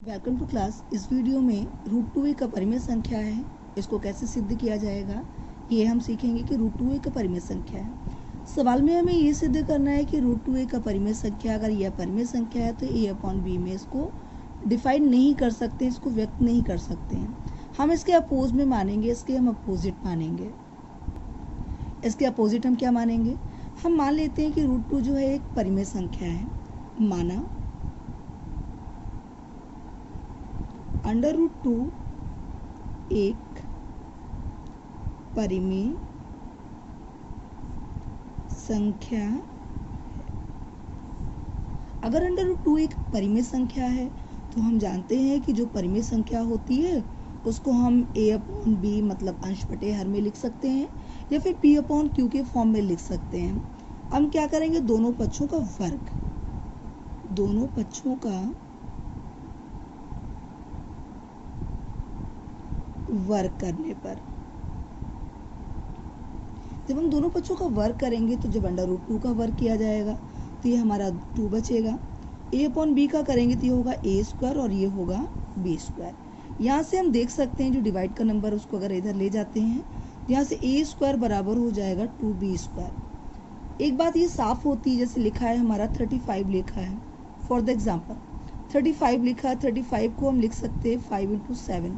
Welcome to class. इस video में root two एक अपरिमेय संख्या है, इसको कैसे सिद्ध किया जाएगा ये हम सीखेंगे कि रूट टू एक अपरिमेय संख्या है। सवाल में हमें ये सिद्ध करना है कि रूट टू एक अपरिमेय संख्या, अगर ये अपरिमेय संख्या है तो ए अपॉन बी में इसको डिफाइन नहीं कर सकते, इसको व्यक्त नहीं कर सकते हैं। हम इसके अपोज में मानेंगे, इसके हम अपोजिट मानेंगे। इसके अपोजिट हम क्या मानेंगे? हम मान लेते हैं कि रूट टू जो है एक परिमेय संख्या है। माना अंडर रूट टू एक परिमेय संख्या है। अगर अंडर रूट टू एक परिमेय संख्या है तो हम जानते हैं कि जो परिमेय संख्या होती है उसको हम a अपॉन बी मतलब अंश बटे हर में लिख सकते हैं, या फिर p अपॉन क्यू के फॉर्म में लिख सकते हैं। हम क्या करेंगे? दोनों पक्षों का वर्ग, दोनों पक्षों का वर्ग करने पर, जब हम दोनों पक्षों का वर्ग करेंगे तो जब अंडर रूट टू का वर्ग किया जाएगा तो ये हमारा 2 बचेगा। ए अपॉन बी का करेंगे तो ये होगा ए स्क्वायर और ये होगा बी स्क्वायर। यहाँ से हम देख सकते हैं जो डिवाइड का नंबर उसको अगर इधर ले जाते हैं, यहाँ से ए स्क्वायर बराबर हो जाएगा 2b स्क्वायर। एक बात ये साफ होती है, जैसे लिखा है हमारा 35 लिखा है, फॉर द एग्जाम्पल 35 लिखा है, 35 को हम लिख सकते हैं 5 इंटू 7।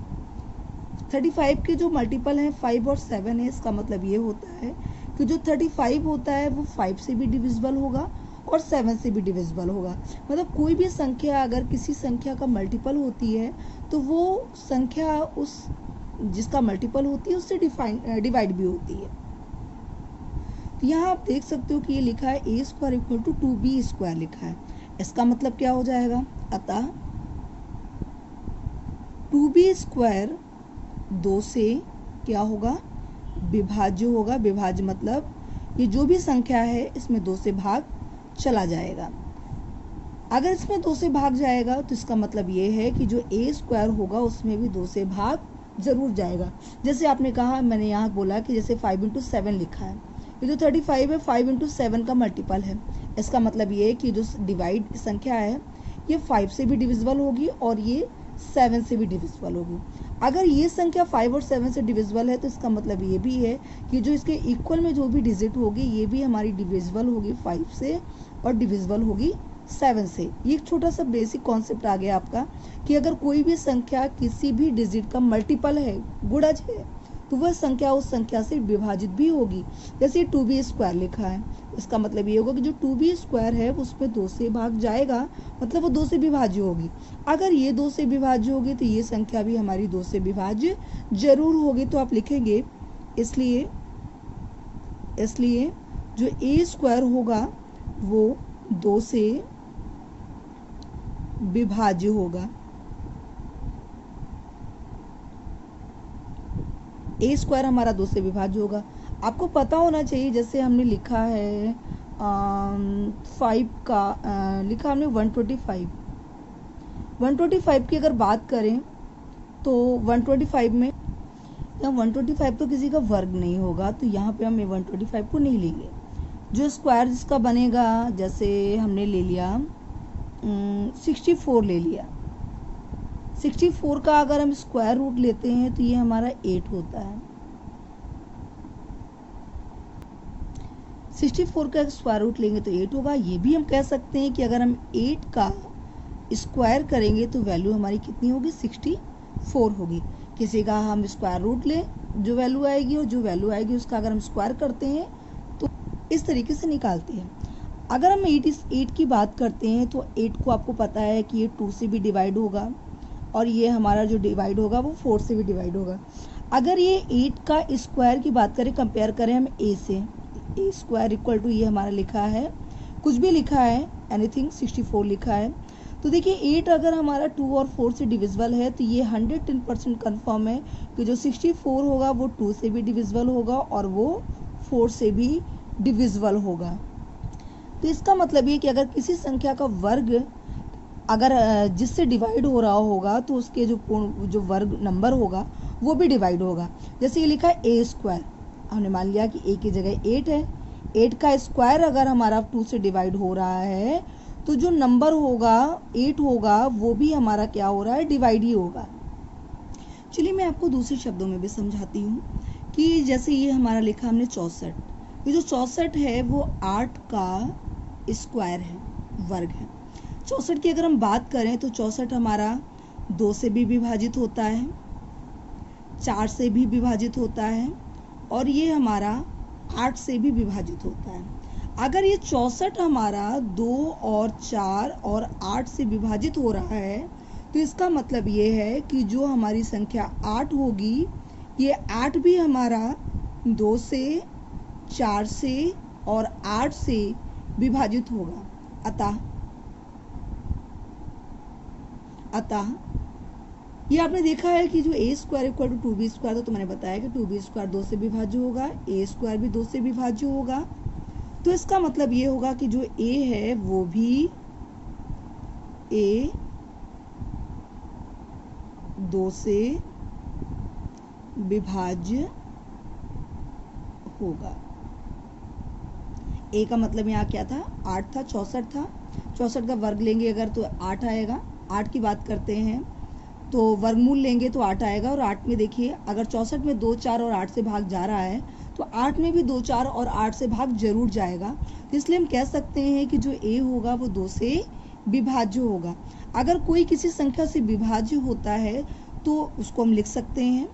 35 के जो मल्टीपल हैं 5 और 7 है, इसका मतलब ये होता है कि जो 35 होता है वो 5 से भी डिविजिबल होगा और 7 से भी डिविजिबल होगा। मतलब कोई भी संख्या अगर किसी संख्या का मल्टीपल होती है तो वो संख्या उस जिसका मल्टीपल होती है उससे डिवाइड भी होती है। तो यहाँ आप देख सकते हो कि ये लिखा है A square equal to 2b square लिखा है। इसका मतलब क्या हो जाएगा? अतः 2b स्क्वायर 2 से क्या होगा? विभाज्य होगा। विभाज्य मतलब ये जो भी संख्या है इसमें 2 से भाग चला जाएगा। अगर इसमें 2 से भाग जाएगा तो इसका मतलब ये है कि जो ए स्क्वायर होगा उसमें भी 2 से भाग जरूर जाएगा। जैसे आपने कहा, मैंने यहाँ बोला कि जैसे 5 इंटू 7 लिखा है, ये जो 35 है 5 इंटू 7 का मल्टीपल है। इसका मतलब ये है कि जो डिवाइड संख्या है ये 5 से भी डिविजिबल होगी और ये 7 से भी डिविजिबल होगी। अगर ये संख्या 5 और 7 से डिविजिबल है तो इसका मतलब ये भी है कि जो इसके इक्वल में जो भी डिजिट होगी ये भी हमारी डिविजिबल होगी 5 से और डिविजिबल होगी 7 से। ये एक छोटा सा बेसिक कॉन्सेप्ट आ गया आपका कि अगर कोई भी संख्या किसी भी डिजिट का मल्टीपल है, गुणज है, तो वह संख्या उस संख्या से विभाजित भी होगी। जैसे 2b स्क्वायर लिखा है, इसका मतलब ये होगा कि जो 2b स्क्वायर है उसमें 2 से भाग जाएगा, मतलब वो 2 से विभाज्य होगी। अगर ये 2 से विभाज्य होगी तो ये संख्या भी हमारी 2 से विभाज्य जरूर होगी। तो आप लिखेंगे इसलिए जो a स्क्वायर होगा वो 2 से विभाज्य होगा। ए स्क्वायर हमारा 2 से विभाज्य होगा। आपको पता होना चाहिए, जैसे हमने लिखा है 5 का लिखा हमने 125 की अगर बात करें तो 125 में यहाँ 125 तो किसी का वर्ग नहीं होगा, तो यहाँ पे हम 125 को नहीं लेंगे। जो स्क्वायर जिसका बनेगा, जैसे हमने ले लिया 64 ले लिया, 64 का अगर हम स्क्वायर रूट लेते हैं तो ये हमारा 8 होता है। 64 का स्क्वायर रूट लेंगे तो 8 होगा। ये भी हम कह सकते हैं कि अगर हम 8 का स्क्वायर करेंगे तो वैल्यू हमारी कितनी होगी? 64 होगी। किसी का हम स्क्वायर रूट लें, जो वैल्यू आएगी और जो वैल्यू आएगी उसका अगर हम स्क्वायर करते हैं तो इस तरीके से निकालते हैं। अगर हम 8 की बात करते हैं तो 8 को आपको पता है कि ये 2 से भी डिवाइड होगा और ये हमारा जो डिवाइड होगा वो 4 से भी डिवाइड होगा। अगर ये 8 का स्क्वायर की बात करें, कंपेयर करें हम a से, ए स्क्वायर इक्वल टू ये हमारा लिखा है, कुछ भी लिखा है, एनीथिंग 64 लिखा है। तो देखिए 8 अगर हमारा 2 और 4 से डिविजिबल है तो ये 110% कन्फर्म है कि जो 64 होगा वो 2 से भी डिविजिबल होगा और वो 4 से भी डिविजिबल होगा। तो इसका मतलब ये कि अगर किसी संख्या का वर्ग अगर जिससे डिवाइड हो रहा होगा तो उसके जो वर्ग नंबर होगा वो भी डिवाइड होगा। जैसे ये लिखा है ए स्क्वायर, हमने मान लिया कि ए की जगह 8 है, 8 का स्क्वायर अगर हमारा 2 से डिवाइड हो रहा है तो जो नंबर होगा 8 होगा वो भी हमारा क्या हो रहा है, डिवाइड ही होगा। चलिए मैं आपको दूसरे शब्दों में भी समझाती हूँ कि जैसे ये हमारा लिखा हमने 64, ये जो 64 है वो 8 का स्क्वायर है, वर्ग है। 64 की अगर हम बात करें तो 64 हमारा 2 से भी विभाजित होता है, 4 से भी विभाजित होता है और ये हमारा 8 से भी विभाजित होता है। अगर ये 64 हमारा 2 और 4 और 8 से विभाजित हो रहा है तो इसका मतलब ये है कि जो हमारी संख्या 8 होगी, ये 8 भी हमारा 2 से, 4 से और 8 से विभाजित होगा। अतः ये आपने देखा है कि जो a square equal to 2b square, तो मैंने बताया कि 2b स्क्वायर 2 से विभाज्य होगा, a स्क्वायर भी 2 से विभाज्य होगा। तो इसका मतलब ये होगा कि जो a है वो भी a 2 से विभाज्य होगा। a का मतलब यहाँ क्या था, 8 था, 64 था, 64 का वर्ग लेंगे अगर तो 8 आएगा। 8 की बात करते हैं तो वर्गमूल लेंगे तो 8 आएगा। और 8 में देखिए अगर 64 में 2, 4 और 8 से भाग जा रहा है तो 8 में भी 2, 4 और 8 से भाग जरूर जाएगा। तो इसलिए हम कह सकते हैं कि जो a होगा वो 2 से विभाज्य होगा। अगर कोई किसी संख्या से विभाज्य होता है तो उसको हम लिख सकते हैं,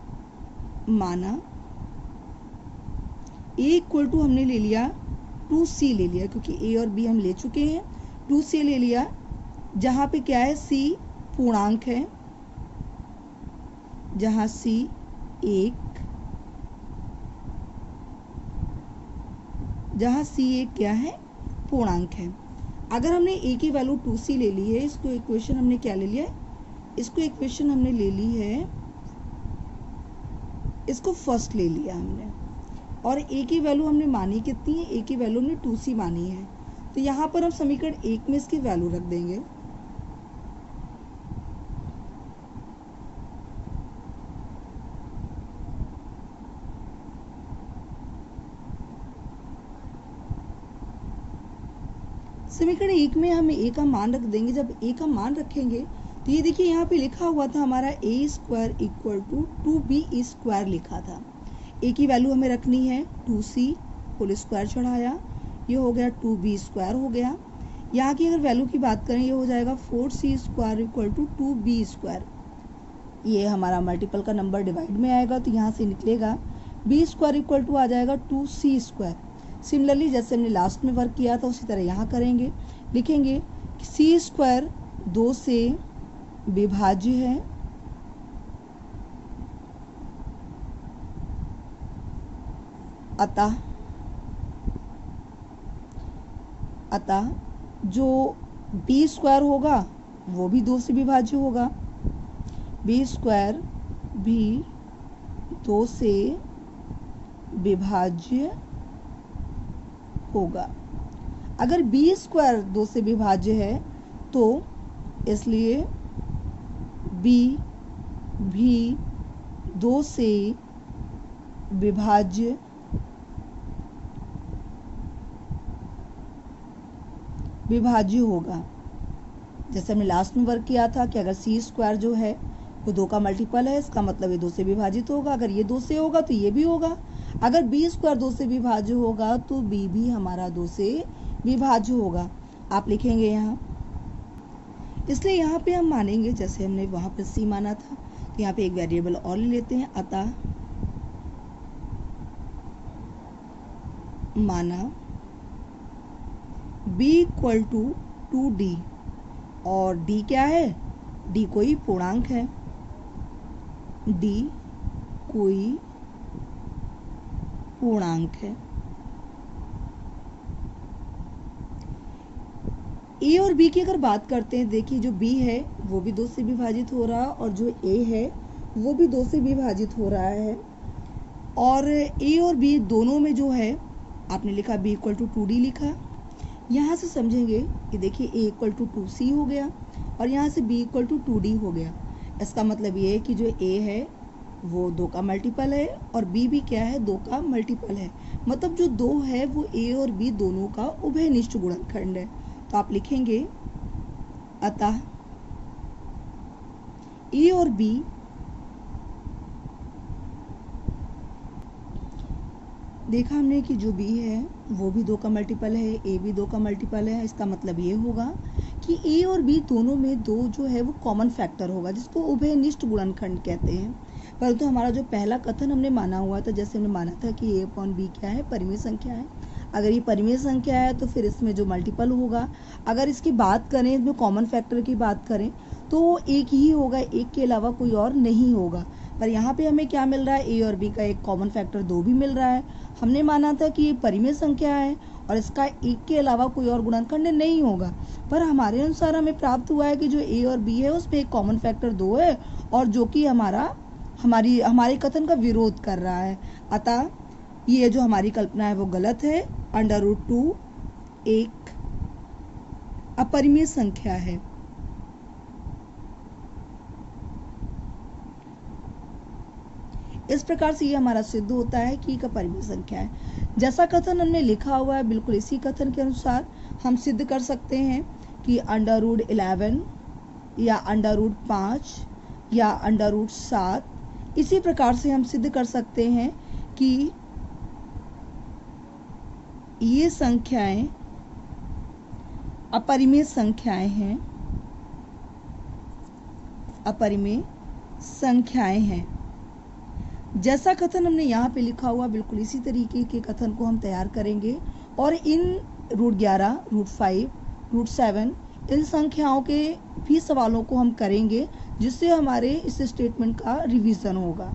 माना a इक्वल टू हमने ले लिया 2c ले लिया, क्योंकि a और b हम ले चुके हैं। 2c ले लिया जहाँ पे क्या है, c पूर्णांक है, जहाँ c एक क्या है, पूर्णांक है। अगर हमने a की वैल्यू 2c ले ली है, इसको इक्वेशन हमने क्या ले लिया है, इसको इक्वेशन हमने ले ली है, इसको फर्स्ट ले लिया हमने। और a की वैल्यू हमने मानी कितनी है, a की वैल्यू हमने 2c मानी है। तो यहाँ पर हम समीकरण 1 में इसकी वैल्यू रख देंगे। समीकरण 1 में हम a का मान रख देंगे। जब a का मान रखेंगे तो ये देखिए यहाँ पे लिखा हुआ था हमारा a square equal to 2b square लिखा था। a की वैल्यू हमें रखनी है 2c, होल स्क्वायर चढ़ाया, ये हो गया 2b स्क्वायर हो गया। यहाँ की अगर वैल्यू की बात करें ये हो जाएगा 4c square equal to 2b square. ये हमारा मल्टीपल का नंबर डिवाइड में आएगा तो यहाँ से निकलेगा b स्क्वायर इक्वल टू आ जाएगा 2c स्क्वायर। सिमिलरली जैसे हमने लास्ट में वर्क किया था उसी तरह यहाँ करेंगे, लिखेंगे c स्क्वायर 2 से विभाज्य है, अतः जो b स्क्वायर होगा वो भी 2 से विभाज्य होगा, b स्क्वायर भी 2 से विभाज्य होगा। अगर b स्क्वायर 2 से विभाज्य है तो इसलिए b भी 2 से विभाज्य होगा। जैसे हमने लास्ट में वर्क किया था कि अगर c स्क्वायर जो है वो 2 का मल्टीपल है, इसका मतलब ये 2 से विभाजित होगा। अगर ये 2 से होगा तो ये भी होगा। अगर b स्क्वायर 2 से विभाज्य होगा तो b भी हमारा 2 से विभाज्य होगा। आप लिखेंगे यहाँ, इसलिए यहाँ पे हम मानेंगे जैसे हमने वहाँ पे c माना था, तो यहाँ पे एक वेरिएबल और ले लेते हैं। अतः माना b इक्वल टू 2d, और d क्या है, d कोई पूर्णांक है, d कोई पूर्णांक है। a और b की अगर बात करते हैं, देखिए जो b है वो भी 2 से विभाजित हो रहा है और जो a है वो भी 2 से विभाजित हो रहा है। और a और b दोनों में जो है आपने लिखा b इक्वल टू 2d लिखा। यहाँ से समझेंगे कि देखिए a इक्वल टू 2c हो गया और यहाँ से b इक्वल टू 2d हो गया। इसका मतलब ये है कि जो a है वो 2 का मल्टीपल है और b भी क्या है, 2 का मल्टीपल है। मतलब जो 2 है वो a और b दोनों का उभयनिष्ठ गुणनखंड है। तो आप लिखेंगे अतः ए और बी देखा हमने कि जो b है वो भी 2 का मल्टीपल है, a भी 2 का मल्टीपल है। इसका मतलब ये होगा कि a और b दोनों में 2 जो है वो कॉमन फैक्टर होगा, जिसको उभयनिष्ठ गुणनखंड कहते हैं। परंतु हमारा जो पहला कथन हमने माना हुआ था, जैसे हमने माना था कि a अपॉन b क्या है, परिमेय संख्या है। अगर ये परिमेय संख्या है तो फिर इसमें जो मल्टीपल होगा, अगर इसकी बात करें, इसमें कॉमन फैक्टर की बात करें तो वो एक ही होगा, एक के अलावा कोई और नहीं होगा। पर यहाँ पे हमें क्या मिल रहा है, a और b का एक कॉमन फैक्टर 2 भी मिल रहा है। हमने माना था कि ये परिमेय संख्या है और इसका एक के अलावा कोई और गुणनखंड नहीं होगा, पर हमारे अनुसार हमें प्राप्त हुआ है कि जो a और b है उसमें एक कॉमन फैक्टर 2 है और जो कि हमारे कथन का विरोध कर रहा है। अतः ये जो हमारी कल्पना है वो गलत है। √2 एक अपरिमेय संख्या है। इस प्रकार से ये हमारा सिद्ध होता है कि एक अपरिमेय संख्या है। जैसा कथन हमने लिखा हुआ है बिल्कुल इसी कथन के अनुसार हम सिद्ध कर सकते हैं कि √11 या √5 या √7, इसी प्रकार से हम सिद्ध कर सकते हैं कि ये संख्याएं अपरिमेय संख्याएं हैं, अपरिमेय संख्याएं हैं। जैसा कथन हमने यहाँ पे लिखा हुआ बिल्कुल इसी तरीके के कथन को हम तैयार करेंगे और इन √11, √5, √7 इन संख्याओं के भी सवालों को हम करेंगे, जिससे हमारे इस स्टेटमेंट का रिवीजन होगा।